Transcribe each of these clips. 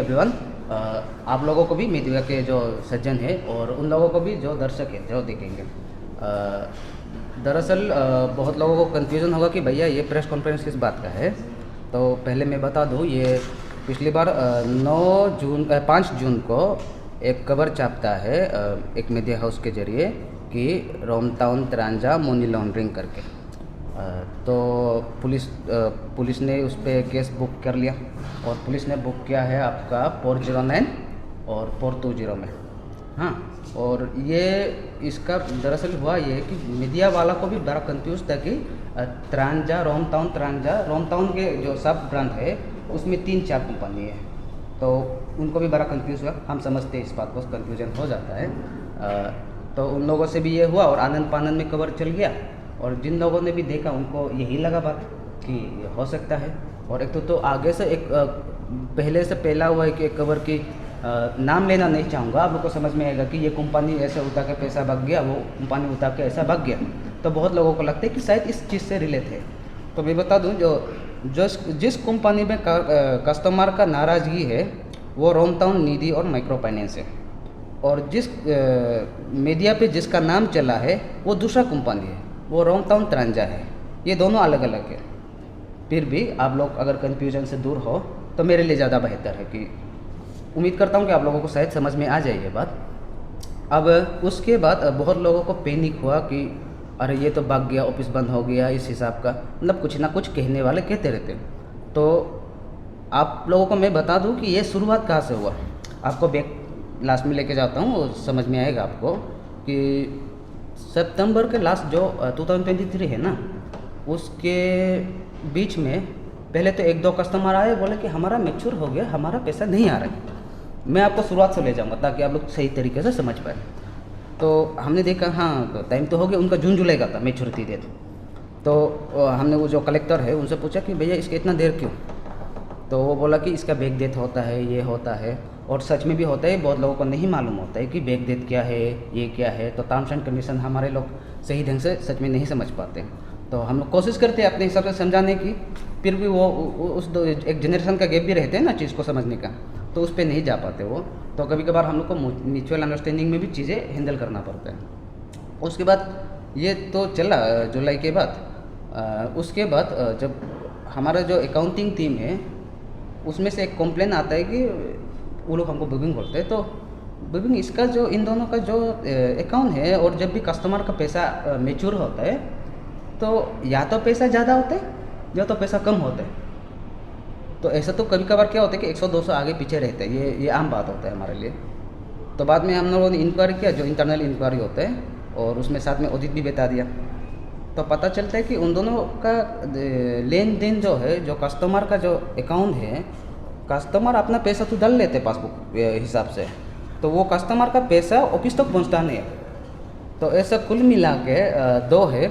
Everyone. आप लोगों को भी, मीडिया के जो सज्जन हैं और उन लोगों को भी जो दर्शक हैं जो देखेंगे, दरअसल बहुत लोगों को कन्फ्यूज़न होगा कि भैया ये प्रेस कॉन्फ्रेंस किस बात का है। तो पहले मैं बता दूँ, ये पिछली बार 5 जून को एक खबर छापता है एक मीडिया हाउस के ज़रिए कि रोमटाउन त्रांजा मनी लॉन्ड्रिंग करके। तो पुलिस ने उस पर केस बुक कर लिया और पुलिस ने बुक किया है आपका 409 और 420 में। हाँ, और ये इसका दरअसल हुआ ये कि मीडिया वाला को भी बड़ा कंफ्यूज था कि रोमटाउन के जो सब ब्रांड है उसमें 3-4 कंपनी है, तो उनको भी बड़ा कंफ्यूज हुआ। हम समझते हैं इस बात को, कंफ्यूजन हो जाता है। तो उन लोगों से भी ये हुआ और आनंद पानंद में कवर चल गया, और जिन लोगों ने भी देखा उनको यही लगा बात कि हो सकता है। और एक तो आगे से एक पहले से पहला हुआ है कि एक कवर की नाम लेना नहीं चाहूँगा, आप लोग को समझ में आएगा कि ये कंपनी ऐसे उठा के पैसा भाग गया, वो कंपनी उठा के ऐसा भाग गया। तो बहुत लोगों को लगता है कि शायद इस चीज़ से रिलेट है। तो मैं बता दूँ, जिस कंपनी में कस्टमर का नाराज़गी है वो रोमटाउन निधि और माइक्रो फाइनेंस है, और जिस मीडिया पे जिसका नाम चला है वो दूसरा कंपनी है, वो रोमटाउन त्रांजा है। ये दोनों अलग अलग है। फिर भी आप लोग अगर कन्फ्यूजन से दूर हो तो मेरे लिए ज़्यादा बेहतर है कि उम्मीद करता हूँ कि आप लोगों को शायद समझ में आ जाए ये बात। अब उसके बाद बहुत लोगों को पैनिक हुआ कि अरे ये तो भाग गया, ऑफिस बंद हो गया, इस हिसाब का, मतलब कुछ ना कुछ कहने वाले कहते रहते। तो आप लोगों को मैं बता दूं कि ये शुरुआत कहाँ से हुआ। आपको बैक लास्ट में लेके जाता हूँ, वो समझ में आएगा आपको कि सितंबर के लास्ट जो 2023 है ना, उसके बीच में पहले तो 1-2 कस्टमर आए, बोले कि हमारा मैच्योर हो गया, हमारा पैसा नहीं आ रहा है। मैं आपको शुरुआत से ले जाऊँगा ताकि आप लोग सही तरीके से समझ पाए। तो हमने देखा हाँ तो टाइम तो हो गया, उनका जून जुलाई का था मैच्योरिटी डेट। तो हमने वो जो कलेक्टर है उनसे पूछा कि भैया इसके इतना देर क्यों। तो वो बोला कि इसका बैक डेट होता है, ये होता है, और सच में भी होता है। बहुत लोगों को नहीं मालूम होता है कि बैक डेट क्या है, ये क्या है। तो टर्म्स एंड कंडीशन हमारे लोग सही ढंग से सच में नहीं समझ पाते। तो हम लोग कोशिश करते हैं अपने हिसाब से समझाने की, फिर भी वो एक जनरेशन का गैप भी रहते हैं ना चीज़ को समझने का, तो उस पर नहीं जा पाते वो। तो कभी कभार हम लोग को म्यूचुअल अंडरस्टैंडिंग में भी चीज़ें हैंडल करना पड़ता है। उसके बाद ये तो चला जुलाई के बाद। उसके बाद जब हमारा जो अकाउंटिंग टीम है उसमें से एक कंप्लेन आता है कि वो लोग हमको बुकिंग बोलते हैं। तो बुकिंग इसका जो इन दोनों का जो अकाउंट है, और जब भी कस्टमर का पैसा मैच्योर होता है तो या तो पैसा ज़्यादा होता है या तो पैसा कम होता है। तो ऐसा तो कभी कभार क्या होता है कि 100-200 आगे पीछे रहते हैं, ये आम बात होता है हमारे लिए। तो बाद में हम लोगों ने इंक्वायरी किया, जो इंटरनल इंक्वायरी होता है, और उसमें साथ में ऑडिट भी बता दिया। तो पता चलता है कि उन दोनों का लेन देन जो है, जो कस्टमर का जो अकाउंट है, कस्टमर अपना पैसा तो डाल लेते पासबुक हिसाब से, तो वो कस्टमर का पैसा ऑफिस तक पहुँचता नहीं है। तो ऐसा कुल मिला के 2 है,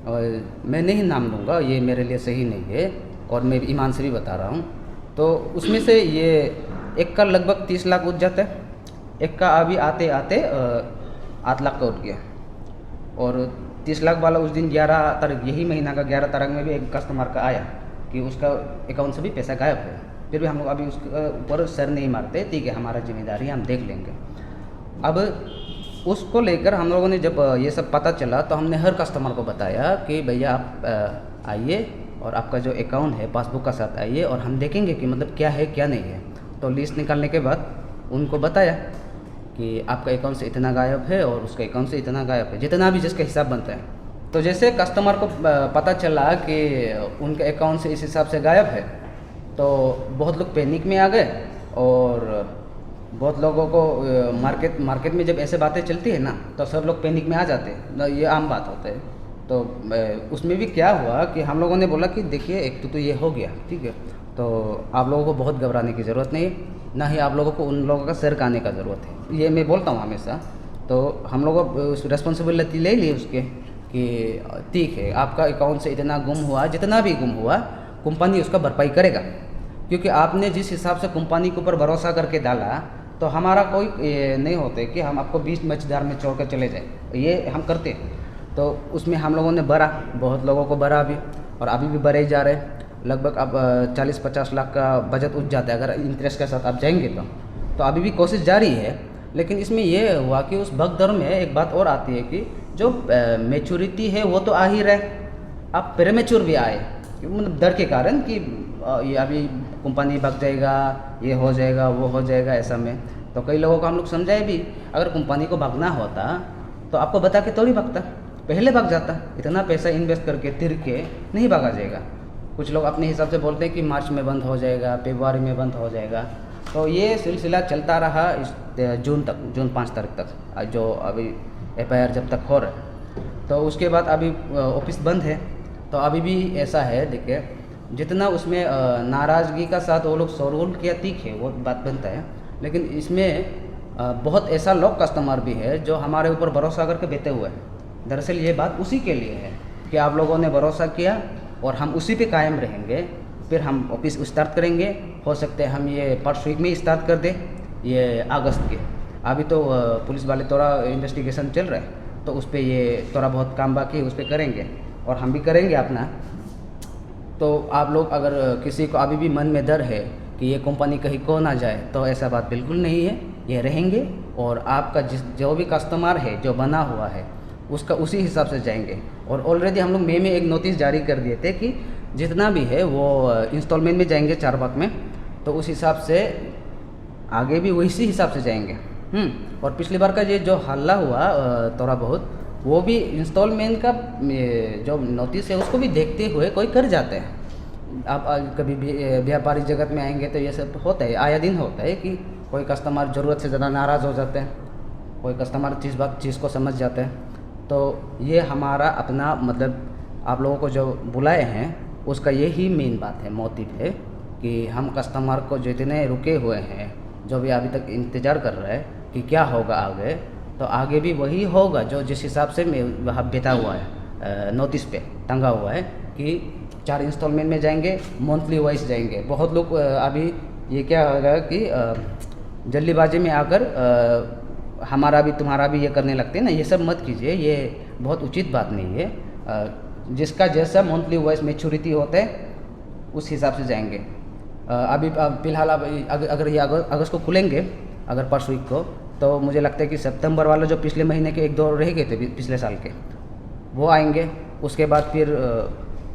और मैं नहीं नाम लूँगा, ये मेरे लिए सही नहीं है और मैं ईमान से भी बता रहा हूँ। तो उसमें से ये एक का लगभग 30 लाख उठ जाता है, एक का अभी आते आते 8 लाख का उठ गया। और 30 लाख वाला उस दिन 11 तारीख, यही महीना का 11 तारीख में भी एक कस्टमर का आया कि उसका अकाउंट से भी पैसा गायब है। फिर भी हम लोग अभी उसके ऊपर सर नहीं मारते, ठीक है हमारा जिम्मेदारी, हम देख लेंगे। अब उसको लेकर हम लोगों ने जब ये सब पता चला तो हमने हर कस्टमर को बताया कि भैया आप आइए और आपका जो अकाउंट है पासबुक का साथ आइए, और हम देखेंगे कि मतलब क्या है क्या नहीं है। तो लिस्ट निकालने के बाद उनको बताया कि आपका अकाउंट से इतना गायब है और उसके अकाउंट से इतना गायब है, जितना भी जिसका हिसाब बनता है। तो जैसे कस्टमर को पता चला कि उनके अकाउंट से इस हिसाब से गायब है, तो बहुत लोग पैनिक में आ गए। और बहुत लोगों को मार्केट में जब ऐसे बातें चलती है ना, तो सब लोग पैनिक में आ जाते हैं, ये आम बात होता है। तो उसमें भी क्या हुआ कि हम लोगों ने बोला कि देखिए एक तो ये हो गया, ठीक है, तो आप लोगों को बहुत घबराने की ज़रूरत नहीं, ना ही आप लोगों को उन लोगों का सर खाने का ज़रूरत है, ये मैं बोलता हूँ हमेशा। तो हम लोगों उस रिस्पॉन्सिबिलिटी ले ली उसके कि ठीक है आपका अकाउंट से इतना गुम हुआ, जितना भी गुम हुआ कंपनी उसका भरपाई करेगा, क्योंकि आपने जिस हिसाब से कंपनी के ऊपर भरोसा करके डाला, तो हमारा कोई नहीं होता कि हम आपको 20 मझधार में छोड़ कर चले जाएँ, ये हम करते हैं। तो उसमें हम लोगों ने भरा, बहुत लोगों को भरा भी, और अभी भी भरे ही जा रहे हैं। लगभग अब 40-50 लाख का बजट उठ जाता है अगर इंटरेस्ट के साथ आप जाएंगे तो अभी भी कोशिश जारी है। लेकिन इसमें ये हुआ कि उस भगदड़ में एक बात और आती है कि जो मैच्योरिटी है वो तो आ ही रहे, अब प्रीमेच्योर भी आए मतलब डर के कारण कि ये अभी कंपनी भाग जाएगा, ये हो जाएगा, वो हो जाएगा, ऐसा में तो कई लोगों को हम लोग समझाए भी अगर कंपनी को भागना होता तो आपको बता के थोड़ी भागता, पहले भाग जाता। इतना पैसा इन्वेस्ट करके तिर के नहीं भागा जाएगा। कुछ लोग अपने हिसाब से बोलते हैं कि मार्च में बंद हो जाएगा, फरवरी में बंद हो जाएगा। तो ये सिलसिला चलता रहा इस जून 5 तारीख तक, जो अभी FIR जब तक हो रहा है। तो उसके बाद अभी ऑफिस बंद है। तो अभी भी ऐसा है, देखिए जितना उसमें नाराज़गी का साथ वो लोग शोरगुल किया तीखे वो बात बनता है, लेकिन इसमें बहुत ऐसा लोग कस्टमर भी है जो हमारे ऊपर भरोसा करके बैठे हुए हैं। दरअसल ये बात उसी के लिए है कि आप लोगों ने भरोसा किया और हम उसी पे कायम रहेंगे। फिर हम ऑफिस स्टार्ट करेंगे, हो सकते हैं हम ये फर्स्ट वीक में ही स्टार्ट कर दें, ये अगस्त के। अभी तो पुलिस वाले थोड़ा इन्वेस्टिगेशन चल रहा है, तो उस पर ये थोड़ा बहुत काम बाकी है, उस पर करेंगे और हम भी करेंगे अपना। तो आप लोग अगर किसी को अभी भी मन में डर है कि ये कंपनी कहीं खो ना जाए, तो ऐसा बात बिल्कुल नहीं है, ये रहेंगे और आपका जो भी कस्टमर है जो बना हुआ है उसका उसी हिसाब से जाएंगे। और ऑलरेडी हम लोग मई में एक नोटिस जारी कर दिए थे कि जितना भी है वो इंस्टॉलमेंट में जाएंगे 4 भाग में, तो उस हिसाब से आगे भी वैसी हिसाब से जाएंगे। और पिछली बार का ये जो हल्ला हुआ थोड़ा बहुत, वो भी इंस्टॉलमेंट का जो नोटिस है उसको भी देखते हुए कोई कर जाते हैं। आप कभी भी व्यापारिक जगत में आएंगे तो ये सब होता है, आया दिन होता है कि कोई कस्टमर ज़रूरत से ज़्यादा नाराज़ हो जाते हैं, कोई कस्टमर चीज़ को समझ जाते हैं। तो ये हमारा अपना मतलब आप लोगों को जो बुलाए हैं उसका यही मेन बात है, मोटिव है कि हम कस्टमर को जितने रुके हुए हैं, जो भी अभी तक इंतज़ार कर रहे हैं कि क्या होगा आगे, तो आगे भी वही होगा जो जिस हिसाब से वहाँ बैठा हुआ है, नोटिस पे टंगा हुआ है कि 4 इंस्टॉलमेंट में जाएंगे, मंथली वाइज जाएंगे। बहुत लोग अभी ये क्या होगा कि जल्दीबाजी में आकर हमारा भी तुम्हारा भी ये करने लगते हैं ना, ये सब मत कीजिए, ये बहुत उचित बात नहीं है। जिसका जैसा मंथली वाइज मैच्योरिटी होता है उस हिसाब से जाएंगे। अभी फ़िलहाल अगर ये अगस्त को खुलेंगे, अगर फर्स्ट वीक को, तो मुझे लगता है कि सितंबर वाला जो पिछले महीने के 1-2 रह गए थे पिछले साल के, वो आएंगे। उसके बाद फिर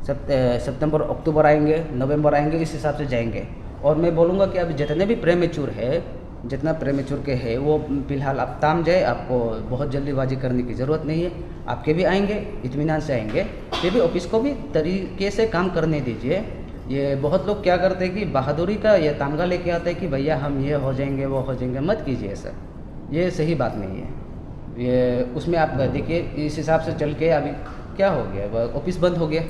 सितंबर अक्टूबर आएंगे, नवंबर आएंगे, इस हिसाब से जाएंगे। और मैं बोलूँगा कि अभी जितने भी प्रीमेच्योर है, जितना प्रीमेच्योर के है वो फ़िलहाल आप ताम जाए, आपको बहुत जल्दीबाजी करने की ज़रूरत नहीं है। आपके भी आएंगे, इत्मीनान से आएंगे, फिर भी ऑफिस को भी तरीके से काम करने दीजिए। ये बहुत लोग क्या करते हैं कि बहादुरी का ये तामगा लेके आते हैं कि भैया हम ये हो जाएंगे, वो हो जाएंगे। मत कीजिए सर, ये सही बात नहीं है। ये उसमें आप देखिए इस हिसाब से चल के अभी क्या हो गया, ऑफिस बंद हो गया,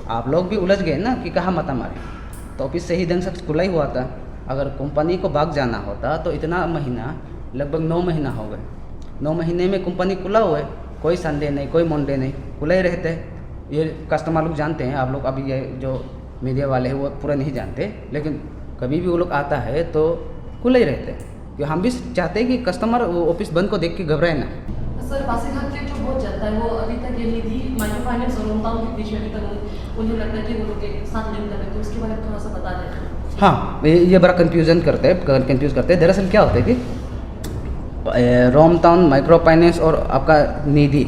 आप लोग भी उलझ गए ना कि कहाँ मता मारे। तो ऑफिस सही ढंग से खुला ही हुआ था। अगर कंपनी को भाग जाना होता तो इतना महीना, लगभग 9 महीना हो गए, 9 महीने में कंपनी खुला हुआ है, कोई संडे नहीं, कोई मंडे नहीं, खुला ही रहते हैं। ये कस्टमर लोग जानते हैं, आप लोग अभी ये जो मीडिया वाले हैं वो पूरा नहीं जानते, लेकिन कभी भी वो लोग आता है तो खुले ही रहते हैं। क्यों हम भी चाहते हैं कि कस्टमर ऑफिस बंद को देख के घबराए ना। सर पासीघाट के जो बहुत चलता है वो अभी तक ये निधि माइक्रो फाइनेंस और होमटाउन के बीच में अभी तक उन्हें लगता है कि वो लोग एक साथ लिंक कर रहे, तो उसके बारे में थोड़ा सा बता दें। हाँ, ये बड़ा कंफ्यूज करते हैं। दरअसल क्या होता है कि होमटाउन, माइक्रो फाइनेंस और आपका निधि,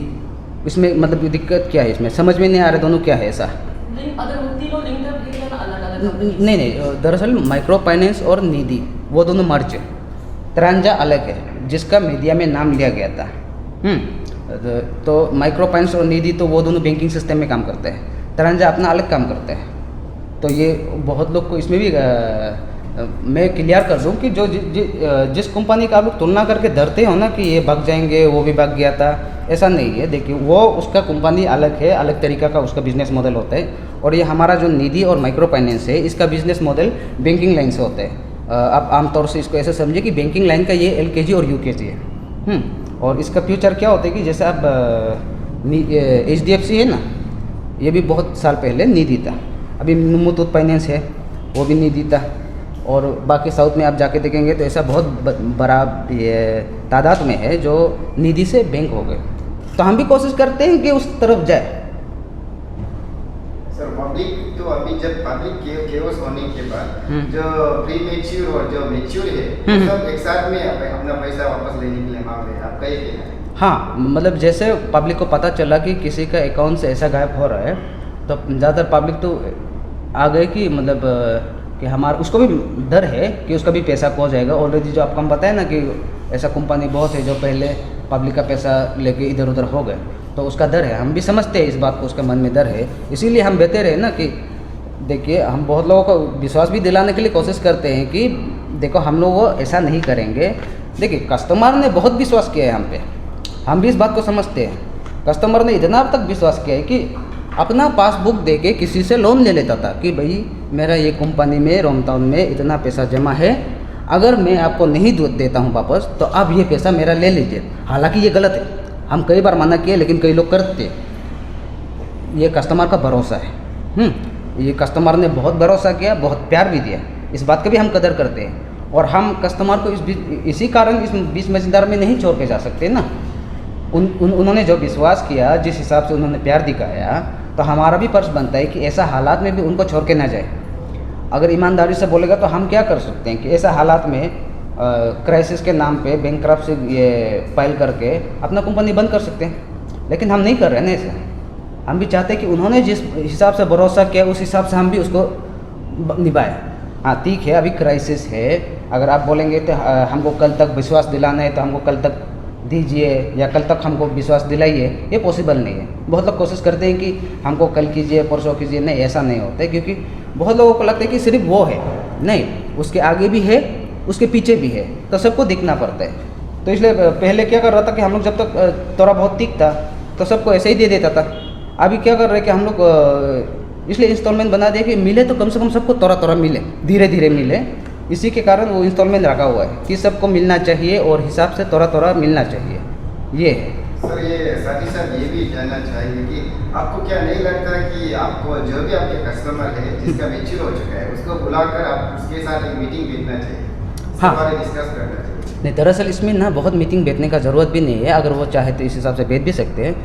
इसमें मतलब दिक्कत क्या है, इसमें समझ में नहीं आ रहा दोनों क्या है। ऐसा अगर वो तीनों लिंक कर अलग-अलग नहीं, दरअसल माइक्रो फाइनेंस और निधि वो दोनों मर्ज है, त्रांजा अलग है, जिसका मीडिया में नाम लिया गया था। तो माइक्रो फाइनेंस और निधि तो वो दोनों बैंकिंग सिस्टम में काम करते हैं, त्रांजा अपना अलग काम करते हैं। तो ये बहुत लोग को इसमें भी मैं क्लियर कर दूं कि जो जिस कंपनी का आप लोग तुलना करके डरते हो ना कि ये भाग जाएंगे, वो भी भाग गया था, ऐसा नहीं है। देखिए वो उसका कंपनी अलग है, अलग तरीका का उसका बिजनेस मॉडल होता है। और ये हमारा जो निधि और माइक्रो फाइनेंस है, इसका बिजनेस मॉडल बैंकिंग लाइन से होता है। आप आमतौर से इसको ऐसे समझिए कि बैंकिंग लाइन का ये LKG और UKG है। और इसका फ्यूचर क्या होता है कि जैसे आप HDFC है ना, ये भी बहुत साल पहले निधि था। अभी मुथूट फाइनेंस है, वो भी निधि था। और बाकी साउथ में आप जाके देखेंगे तो ऐसा बहुत बड़ा तादाद में है जो निधि से बैंक हो गए। तो हम भी कोशिश करते हैं कि उस तरफ जाए। सर पब्लिक तो अभी जब पब्लिक केओस होने के बाद जो प्री मैच्योर और जो मैच्योर है वो सब एक साथ में अपना पैसा वापस लेने के लिए मांग रहे हैं, आपका ये कहना है? हाँ, मतलब जैसे पब्लिक को पता चला कि किसी का अकाउंट से ऐसा गायब हो रहा है, तो ज़्यादातर पब्लिक तो आ गए कि मतलब कि हमारा उसको भी डर है कि उसका भी पैसा खो जाएगा। ऑलरेडी जो आपको हम बताए ना कि ऐसा कंपनी बहुत है जो पहले पब्लिक का पैसा लेके इधर उधर हो गए, तो उसका डर है। हम भी समझते हैं इस बात को, उसके मन में डर है, इसीलिए हम कहते रहे ना कि देखिए हम बहुत लोगों को विश्वास भी दिलाने के लिए कोशिश करते हैं कि देखो हम लोग वो ऐसा नहीं करेंगे। देखिए कस्टमर ने बहुत विश्वास किया है हम पे, हम भी इस बात को समझते हैं। कस्टमर ने इतना अब तक विश्वास किया है कि अपना पासबुक दे के किसी से लोन ले लेता था कि भाई मेरा ये कंपनी में रोमटाउन में इतना पैसा जमा है, अगर मैं आपको नहीं देता हूँ वापस तो आप ये पैसा मेरा ले लीजिए। हालांकि ये गलत है, हम कई बार मना किए लेकिन कई लोग करते हैं। ये कस्टमर का भरोसा है। ये कस्टमर ने बहुत भरोसा किया, बहुत प्यार भी दिया, इस बात का भी हम कदर करते हैं। और हम कस्टमर को इसी कारण इस बीच मझधार में नहीं छोड़ के जा सकते ना। उन्होंने जो विश्वास किया, जिस हिसाब से उन्होंने प्यार दिखाया, तो हमारा भी फर्ज बनता है कि ऐसा हालात में भी उनको छोड़ के ना जाए। अगर ईमानदारी से बोलेगा तो हम क्या कर सकते हैं कि ऐसा हालात में क्राइसिस के नाम पे बैंकरप्सी ये फाइल करके अपना कंपनी बंद कर सकते हैं, लेकिन हम नहीं कर रहे हैं ना ऐसे। हम भी चाहते हैं कि उन्होंने जिस हिसाब से भरोसा किया उस हिसाब से हम भी उसको निभाएं। हाँ ठीक है, अभी क्राइसिस है, अगर आप बोलेंगे तो हमको कल तक विश्वास दिलाना है तो हमको कल तक दीजिए या कल तक हमको विश्वास दिलाइए, ये पॉसिबल नहीं है। बहुत लोग कोशिश करते हैं कि हमको कल कीजिए परसों कीजिए, नहीं ऐसा नहीं होता है, क्योंकि बहुत लोगों को लगता है कि सिर्फ वो है, नहीं उसके आगे भी है उसके पीछे भी है, तो सबको दिखना पड़ता है। तो इसलिए पहले क्या कर रहा था कि हम लोग जब तक थोड़ा बहुत ठीक था तो सबको ऐसे ही दे देता था। अभी क्या कर रहे हैं कि हम लोग इसलिए इंस्टॉलमेंट बना दिया कि मिले तो कम से कम सबको थोड़ा थोड़ा मिले, धीरे धीरे मिले। इसी के कारण वो इंस्टॉलमेंट रखा हुआ है कि सबको मिलना चाहिए और हिसाब से थोड़ा थोड़ा मिलना चाहिए, ये है। सर ये साथ ही साथ ये भी जानना चाहिए कि आपको क्या नहीं लगता कि आपको जो भी आपके कस्टमर है जिसका मैच्योर हो चुका है उसको बुलाकर आप उसके साथ एक मीटिंग बैठना चाहिए, हाँ डिस्कस करना चाहिए? नहीं, दरअसल इसमें ना बहुत मीटिंग बैठने का ज़रूरत भी नहीं है। अगर वो चाहे तो इस हिसाब से बैठ भी सकते हैं,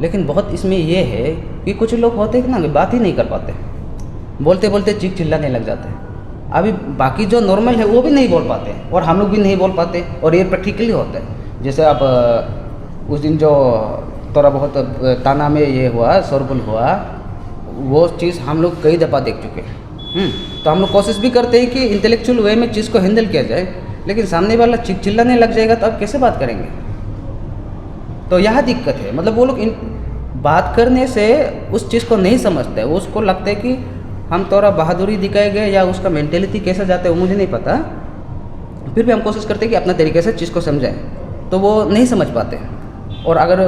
लेकिन बहुत इसमें ये है कि कुछ लोग होते हैं कि ना बात ही नहीं कर पाते, बोलते बोलते चीख चिल्लाने लग जाते हैं। अभी बाकी जो नॉर्मल है वो भी नहीं बोल पाते और हम लोग भी नहीं बोल पाते, और ये प्रैक्टिकली होता है। जैसे अब उस दिन जो थोड़ा बहुत ताना में ये हुआ, शोरगुल हुआ, वो चीज़ हम लोग कई दफ़ा देख चुके हैं। तो हम लोग कोशिश भी करते हैं कि इंटेलेक्चुअल वे में चीज़ को हैंडल किया जाए, लेकिन सामने वाला चिक चिल्लाने लग जाएगा तो अब कैसे बात करेंगे? तो यह दिक्कत है। मतलब वो लोग बात करने से उस चीज़ को नहीं समझते, उसको लगता है कि हम थोड़ा बहादुरी दिखाए गए या उसका मेंटेलिटी कैसे जाता है वो मुझे नहीं पता। फिर भी हम कोशिश करते हैं कि अपना तरीके से चीज़ को समझाएं, तो वो नहीं समझ पाते। और अगर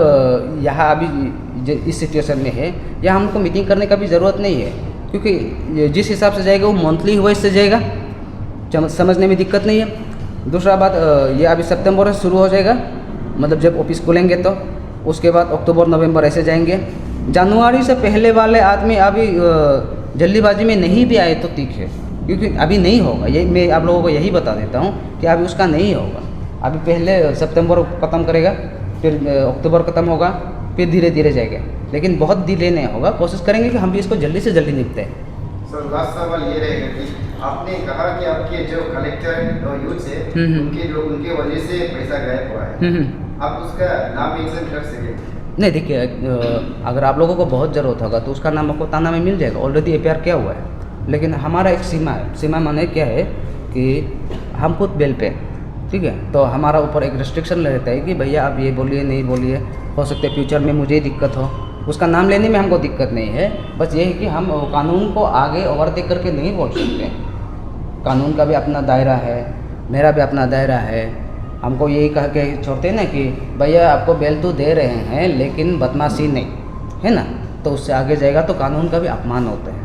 यहाँ अभी इस सिचुएशन में है, यहाँ हमको मीटिंग करने का भी ज़रूरत नहीं है, क्योंकि जिस हिसाब से जाएगा वो मंथली वाइज से जाएगा, समझने में दिक्कत नहीं है। दूसरा बात, ये अभी सितंबर से शुरू हो जाएगा, मतलब जब ऑफिस खुलेंगे तो उसके बाद अक्टूबर नवंबर ऐसे जाएंगे। जनवरी से पहले वाले आदमी अभी जल्दीबाजी में नहीं भी आए तो ठीक है, क्योंकि अभी नहीं होगा। ये मैं आप लोगों को यही बता देता हूँ कि अभी उसका नहीं होगा। अभी पहले सितंबर ख़त्म करेगा, फिर अक्टूबर ख़त्म होगा, फिर धीरे धीरे जाएगा, लेकिन बहुत डिले नहीं होगा। कोशिश करेंगे कि हम भी इसको जल्दी से जल्दी निपटें। सर लास्ट सवाल ये रहेगा कि आपने कहा कि आपके जो कलेक्टर और यूथ है उनके वजह से पैसा गायब हुआ है, आप उसका नाम मेंशन कर सकें? नहीं, देखिए अगर आप लोगों को बहुत ज़रूरत होगा तो उसका नाम आपको ताना में मिल जाएगा, ऑलरेडी एफआईआर किया हुआ है। लेकिन हमारा एक सीमा है। सीमा माने क्या है कि हम खुद बेल पे, ठीक है, तो हमारा ऊपर एक रेस्ट्रिक्शन रहता है कि भैया आप ये बोलिए नहीं बोलिए, हो सकता है फ्यूचर में मुझे दिक्कत हो। उसका नाम लेने में हमको दिक्कत नहीं है, बस ये है कि हम कानून को आगे ओवरटेक करके नहीं बोल सकते। कानून का भी अपना दायरा है, मेरा भी अपना दायरा है। हमको यही कह के छोड़ते हैं ना कि भैया आपको बेल तो दे रहे हैं लेकिन बदमाशी नहीं, है ना, तो उससे आगे जाएगा तो कानून का भी अपमान होता है।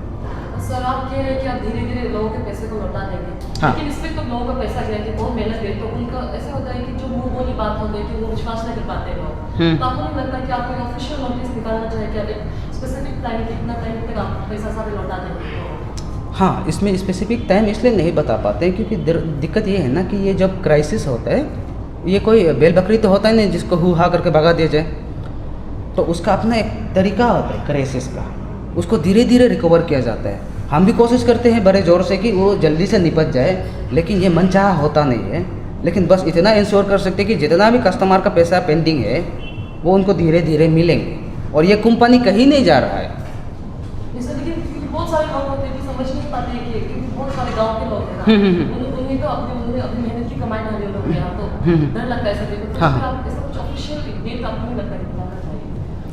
सर आप कह रहे हैं कि आप धीरे धीरे लोगों के पैसे को लौटा देंगे, हाँ। लेकिन इसमें तो लोगों का पैसा गया कि बहुत मेहनत है, तो उनका ऐसा होता है कि जो मुंह बोली बात होती है कि वो विश्वास नहीं कर पाते लोग। तो आपको नहीं लगता कि आपको ऑफिशियल नोटिस निकालना चाहिए कि आप एक स्पेसिफिक टाइम कितना टाइम तक आप पैसा सारे लौटा देंगे? हाँ, इसमें स्पेसिफिक टाइम इसलिए नहीं बता पाते हैं क्योंकि दिक्कत ये है ना कि ये जब क्राइसिस होता है, ये कोई बेल बकरी तो होता ही नहीं जिसको हु हा करके भगा दिया जाए। तो उसका अपना एक तरीका होता है क्राइसिस का, उसको धीरे धीरे रिकवर किया जाता है। हम भी कोशिश करते हैं बड़े ज़ोर से कि वो जल्दी से निपट जाए, लेकिन ये मनचाहा होता नहीं है। लेकिन बस इतना इंश्योर कर सकते हैं कि जितना भी कस्टमर का पैसा पेंडिंग है वो उनको धीरे धीरे मिलेंगे, और ये कंपनी कहीं नहीं जा रहा है। जैसे लेकिन बहुत सारे लोग होते हैं कि समझ नहीं पाते हैं कि क्योंकि बहुत सारे गांव के लोग हैं ना, उन्हें तो अपनी मेहनत की कमाई डाली लोग यहाँ, तो डर लगता है ऐसा देखो। तो हाँ। फिर आप ऐसा कुछ ऑफिशियल डेट आपको नहीं लगता है बताना चाहिए,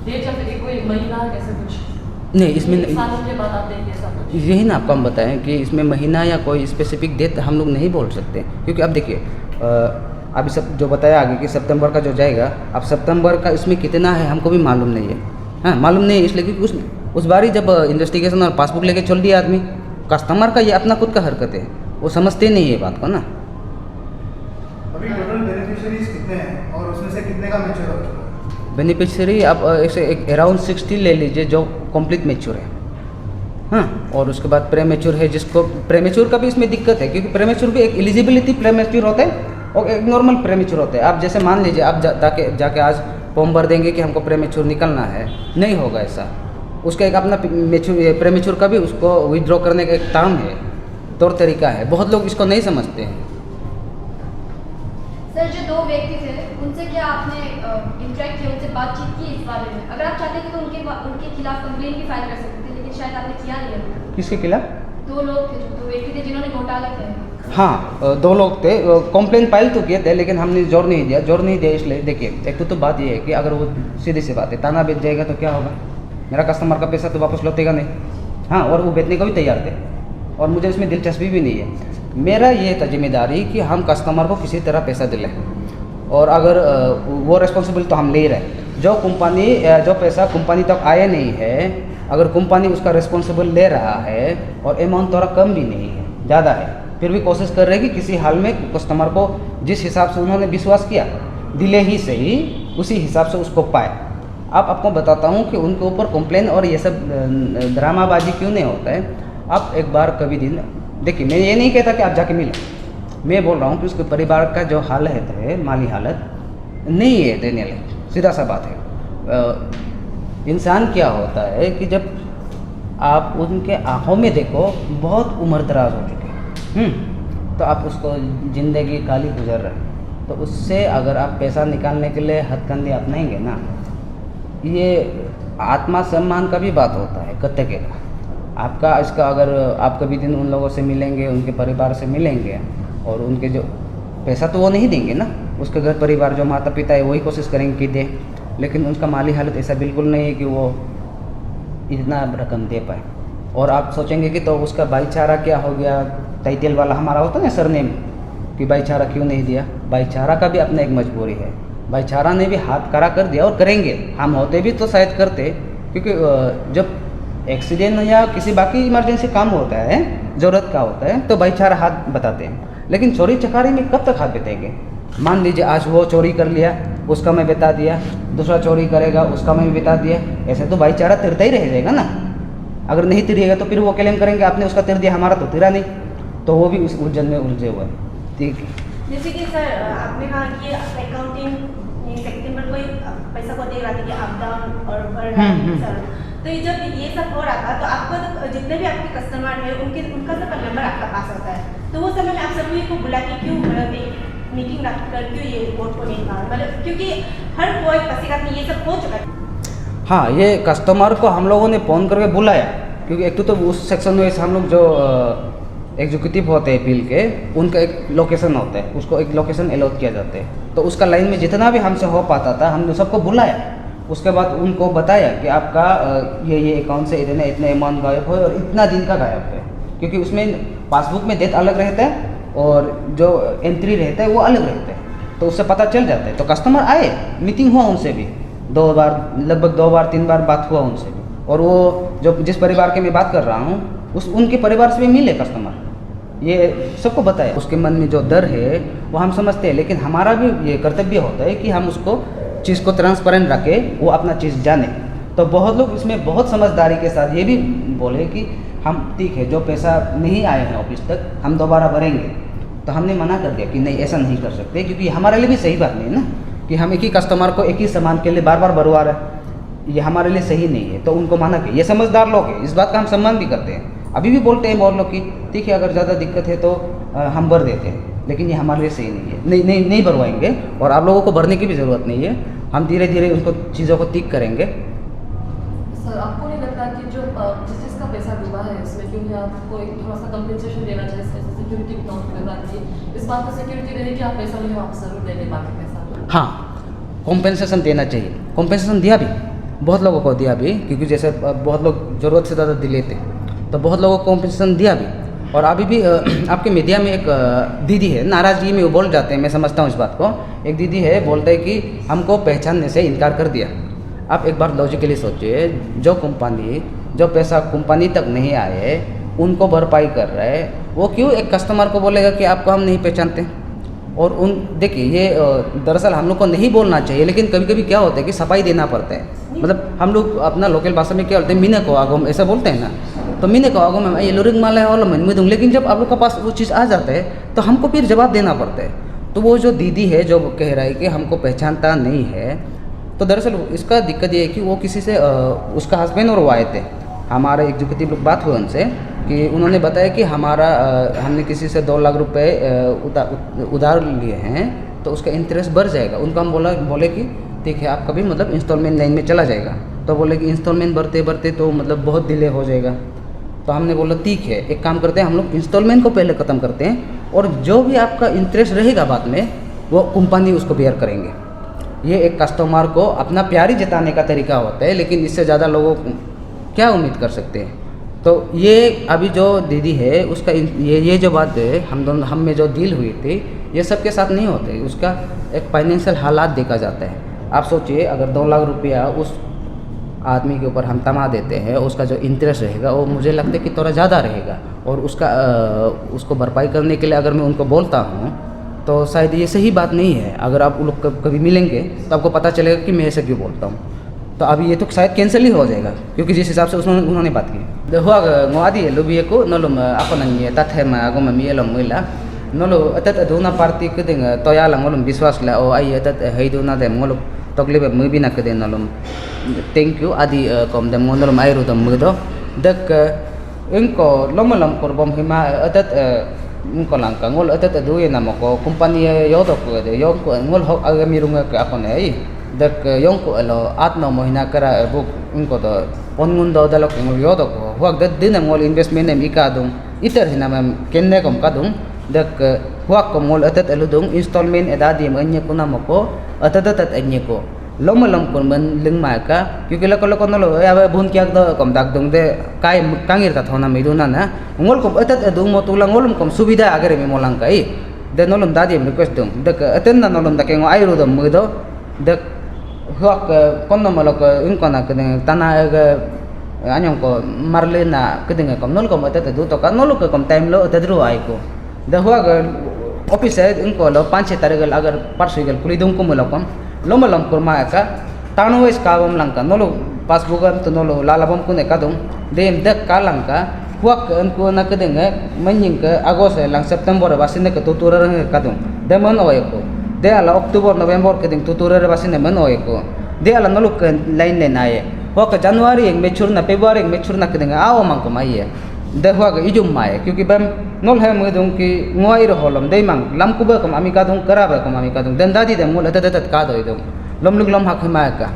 डेट या फिर कोई महीना कैसे कुछ नहीं, इसमें सालों के बाद आते हैं कि ऐसा कुछ? यही ना आपको हम बताएं कि इसमें महीना या कोई स्पेसिफिक डेट हम लोग नहीं बोल सकते, क्योंकि अब देखिए अभी सब जो बताया आगे कि सितंबर का जो जाएगा, अब सितंबर का इसमें कितना है हमको भी मालूम नहीं है। हाँ, मालूम नहीं है इसलिए क्योंकि उस बारी जब इन्वेस्टिगेशन और पासबुक लेके चल दिया आदमी, कस्टमर का ये अपना खुद का हरकत है, वो समझते नहीं है बात को ना। अभी टोटल बेनिफिशियरीज कितने हैं और उसमें से कितने का मैच्योर हो चुका है? बेनिफिशियरी आप एक अराउंड 60 ले लीजिए जो कंप्लीट मैच्योर है। हाँ, और उसके बाद प्रेमेच्योर है, जिसको प्रेमेच्योर का भी इसमें दिक्कत है, क्योंकि प्रेमेच्योर भी एक एलिजिबिलिटी प्रेमेच्योर होता है और एक नॉर्मल प्रेमेच्योर होता है। आप जैसे मान लीजिए आप जाके आज फॉर्म भर देंगे कि हमको प्रेमेच्योर निकलना है, नहीं होगा ऐसा। उसका एक अपना प्रेमेच्योर का भी उसको विड्रॉ करने का एक टर्म है, तौर तरीका है, बहुत लोग इसको नहीं समझते हैं। सर, जो 2 व्यक्ति थे उनसे क्या आपने इंटरेक्ट किया, उनसे बातचीत की इस बारे में? अगर आप चाहते थे तो उनके खिलाफ कंप्लेन भी फाइल कर सकते थे, लेकिन शायद आपने किया नहीं है। किसके खिलाफ? 2 लोग थे, जो 2 व्यक्ति थे जिन्होंने घोटाला किया। हाँ, 2 लोग थे, कंप्लेन फाइल तो किए थे, लेकिन हमने जोर नहीं दिया इसलिए देखिए, एक तो बात ये है कि अगर वो सीधी सी बात है ताना बेच जाएगा तो क्या होगा, मेरा कस्टमर का पैसा तो वापस लौटेगा नहीं। हाँ, और वो बेचने को भी तैयार थे और मुझे इसमें दिलचस्पी भी नहीं है। मेरा ये था जिम्मेदारी कि हम कस्टमर को किसी तरह पैसा दिलाएं, और अगर वो रिस्पॉन्सिबल तो हम ले ही रहे। जो पैसा कंपनी तक आया नहीं है, अगर कंपनी उसका रिस्पॉन्सिबल ले रहा है और अमाउंट थोड़ा कम भी नहीं है, ज़्यादा है, फिर भी कोशिश कर रहे हैं कि किसी हाल में कस्टमर को जिस हिसाब से उन्होंने विश्वास किया दिले ही सही, उसी हिसाब से उसको पाए। अब आपको बताता हूँ कि उनके ऊपर कंप्लेन और ये सब ड्रामाबाजी क्यों नहीं होता है। आप एक बार कभी दिन देखिए, मैं ये नहीं कहता कि आप जाके मिलो, मैं बोल रहा हूँ कि उसके परिवार का जो हालत है, माली हालत नहीं है देने लायक, सीधा सा बात है। इंसान क्या होता है कि जब आप उनके आँखों में देखो बहुत उम्र दराज हो चुके हैं, तो आप उसको ज़िंदगी काली गुजर रहे हैं, तो उससे अगर आप पैसा निकालने के लिए हथकंडे अपनाएंगे ना, ये आत्मा सम्मान का भी बात होता है कत्ते का आपका। इसका अगर आप कभी दिन उन लोगों से मिलेंगे, उनके परिवार से मिलेंगे, और उनके जो पैसा तो वो नहीं देंगे ना, उसके घर परिवार जो माता पिता है वही कोशिश करेंगे कि दे, लेकिन उनका माली हालत ऐसा बिल्कुल नहीं है कि वो इतना रकम दे पाए। और आप सोचेंगे कि तो उसका भाईचारा क्या हो गया, टाइटल वाला हमारा होता है ना सरनेम, कि भाईचारा क्यों नहीं दिया। भाईचारा का भी अपना एक मजबूरी है, भाईचारा ने भी हाथ खड़ा कर दिया, और करेंगे। हम होते भी तो शायद करते, क्योंकि जब एक्सीडेंट या किसी बाकी इमरजेंसी काम होता है, ज़रूरत का होता है, तो भाईचारा हाथ बताते हैं। लेकिन चोरी चकारी में कब तक हाथ बताएंगे? मान लीजिए आज वो चोरी कर लिया, उसका मैं बता दिया, दूसरा चोरी करेगा, उसका मैं भी बता दिया, ऐसे तो भाईचारा तिरता ही रह जाएगा ना। अगर नहीं तिरेगा तो फिर वो क्लेम करेंगे आपने उसका तिर दिया, हमारा तो तिरा नहीं, तो वो भी उस उलझन में उलझे हुए हैं। ठीक है, जैसे कि सर आपने कहा कि अकाउंटिंग सेप्टेम्बर को पैसा को दे रहा था कि अप डाउन और बढ़ रहा है सर, तो ये जब ये सब हो रहा था तो आपका तो जितने भी आपके कस्टमर है उनका सब नंबर आपका पास होता है, तो वो समय में आप सभी को बुला के क्यों मतलब एक मीटिंग रखकर क्यों ये रिपोर्ट को नहीं मार, मतलब क्योंकि हर कोई फंसेगा कि ये सब हो चुका है। हाँ, ये कस्टमर को हम लोगों ने फ़ोन करके बुलाया, क्योंकि एक तो उस सेक्शन में हम लोग जो एग्जीक्यूटिव होते हैं अपील के, उनका एक लोकेशन होता है, उसको एक लोकेशन अलॉट किया जाता है, तो उसका लाइन में जितना भी हमसे हो पाता था हमने सबको बुलाया। उसके बाद उनको बताया कि आपका ये अकाउंट से इतने अमाउंट गायब हुए और इतना दिन का गायब है, क्योंकि उसमें पासबुक में डेट अलग रहता है और जो एंट्री रहता है वो अलग रहता है, तो उससे पता चल जाता है। तो कस्टमर आए, मीटिंग हुआ उनसे भी 2 बार, लगभग 2 बार 3 बार बात हुआ उनसे भी, और वो जो जिस परिवार के मैं बात कर रहा हूँ उनके परिवार से भी मिले कस्टमर, ये सबको बताया। उसके मन में जो डर है वो हम समझते हैं, लेकिन हमारा भी ये कर्तव्य होता है कि हम उसको चीज़ को ट्रांसपेरेंट रखें, वो अपना चीज़ जाने। तो बहुत लोग इसमें बहुत समझदारी के साथ ये भी बोले कि हम ठीक है, जो पैसा नहीं आए हैं ऑफिस तक हम दोबारा भरेंगे, तो हमने मना कर दिया कि नहीं ऐसा नहीं कर सकते, क्योंकि हमारे लिए भी सही बात नहीं ना कि हम एक ही कस्टमर को एक ही सामान के लिए बार बार भरवा रहे हैं। ये हमारे लिए सही नहीं है, तो उनको माना कि ये समझदार लोग हैं, इस बात का हम सम्मान भी करते हैं। अभी भी बोलते हैं बहुत लोग कि ठीक है अगर ज़्यादा दिक्कत है तो हम भर देते हैं, लेकिन ये हमारे लिए सही नहीं है, नहीं भरवाएंगे और आप लोगों को भरने की भी ज़रूरत नहीं है। हम धीरे धीरे उनको चीज़ों को ठीक करेंगे। सर आपको नहीं लगता कि जो जिसका पैसा डूबा है इसमें, क्योंकि आपको एक थोड़ा सा कंपनसेशन देना चाहिए, जैसे सिक्योरिटी की बात की, इस बात पर सिक्योरिटी रहे कि आप पैसा नहीं वापस जरूर देंगे बाकी पैसा? हाँ, कॉम्पेंसेशन देना चाहिए। कॉम्पेंसेशन दिया भी, बहुत लोगों को दिया भी, क्योंकि जैसे बहुत लोग ज़रूरत से ज़्यादा दिले थे, तो बहुत लोगों को कॉम्पेंसेशन दिया भी। और अभी भी आपके मीडिया में एक दीदी है, नाराज़गी में वो बोल जाते हैं, मैं समझता हूँ इस बात को। एक दीदी है बोलते हैं कि हमको पहचानने से इनकार कर दिया। आप एक बार लॉजिकली सोचिए, जो पैसा कंपनी तक नहीं आए उनको भरपाई कर रहे हैं, वो क्यों एक कस्टमर को बोलेगा कि आपको हम नहीं पहचानते? और देखिए ये दरअसल हम लोग को नहीं बोलना चाहिए, लेकिन कभी कभी क्या होता है कि सफाई देना पड़ता है। मतलब हम लोग अपना लोकल भाषा में क्या बोलते हैं, मीने को आगो ऐसा बोलते हैं ना, तो मीने को आगो में ये लोरिंग माला है और मैं दूँ, लेकिन जब आप लोग के पास वो चीज़ आ जाता है तो हमको फिर जवाब देना पड़ता है। तो वो जो दीदी है जो कह रहा है कि हमको पहचानता नहीं है, तो दरअसल इसका दिक्कत ये है कि वो किसी से उसका हस्बैंड और वो आए थे, हमारे एग्जीक्यूटिव लोग बात हुई उनसे कि उन्होंने बताया कि हमने किसी से 2 लाख रुपए उधार लिए हैं, तो उसका इंटरेस्ट बढ़ जाएगा। उनको हम बोले कि ठीक है आपका भी मतलब इंस्टॉलमेंट लाइन में चला जाएगा। तो बोले कि इंस्टॉलमेंट बढ़ते बढ़ते तो मतलब बहुत डिले हो जाएगा। तो हमने बोला ठीक है, एक काम करते हैं, हम लोग इंस्टॉलमेंट को पहले ख़त्म करते हैं और जो भी आपका इंटरेस्ट रहेगा बाद में वो कंपनी उसको बेयर करेंगे। ये एक कस्टमर को अपना प्यार ही जताने का तरीका होता है, लेकिन इससे ज़्यादा लोगों क्या उम्मीद कर सकते हैं। तो ये अभी जो दीदी है उसका ये जो बात है हम में जो डील हुई थी, ये सबके साथ नहीं होते, उसका एक फाइनेंशियल हालात देखा जाता है। आप सोचिए अगर 2 लाख रुपया उस आदमी के ऊपर हम तमा देते हैं, उसका जो इंटरेस्ट रहेगा वो मुझे लगता है कि थोड़ा ज़्यादा रहेगा, और उसको भरपाई करने के लिए अगर मैं उनको बोलता हूँ तो शायद ये सही बात नहीं है। अगर आप लोग कभी मिलेंगे तो आपको पता चलेगा कि मैं ऐसे क्यों बोलता हूँ। तो अभी ये तो शायद कैंसिल ही हो जाएगा, क्योंकि जिस हिसाब से उन्होंने बात की। हुआ ngoadi lubi ko nolom ako nang ye tathema ago mami elom muila nolo atat aduna party kedeng toya lang olom biswas la o ai atat heiduna dem ngolop tokle be mubi na kedeng nolom thank you adi kom dem nolom airu dam mudo dak engko lomalam korbom hima atat engko langka ngol atat adu ye namako company yodok de yonko ngol hok agami runga ka ako nei dak yonko alo atno mohina kara buk engko do ponmundo dalok ngol yodok huak dat din ngol investment em ikadung iter hinamam kenne kom kadung dak huak kom ngol atat aludung installment edadi manya kuna moko atat anye ko lomalom kon man lingma ka kyuki lako nolo ya bun kyak do kom dak dung de kai kangir ta thona miduna na ngol kom atat adung mo tulang ngolom kom subida agare mi molang kai de nolom dadi request dung dak aten na nolom dak ngo airu do mudo dak huak konno malok inkona kene tanah ga anyong ko marlena kedeng kom nol kom atat du to kan nol ko kom time lo atat ru ai ko da huak office inko lo 5 taregal agar parsugal kulidung ko molokom lomalom kurma ka tanwes kawam langka nolo passbook am to nolo lalabam kun ekadung dem dak kalangka huak anko na kedeng manying ka agos lang september basine ka tutura rang kadung demon oyeko de ala october november kedeng tutura basine man oyeko de ala nolo line line aye huak january eng mature na february eng mature na kedeng aw mang ko maiye de huak ijum mai kyuki bam nol hai mudung ki ngoi ro holom dei mang lam kuba kam ami kadung karaba kam ami kadung den dadi de mul atat ka do idung lom lum lom hak ma ka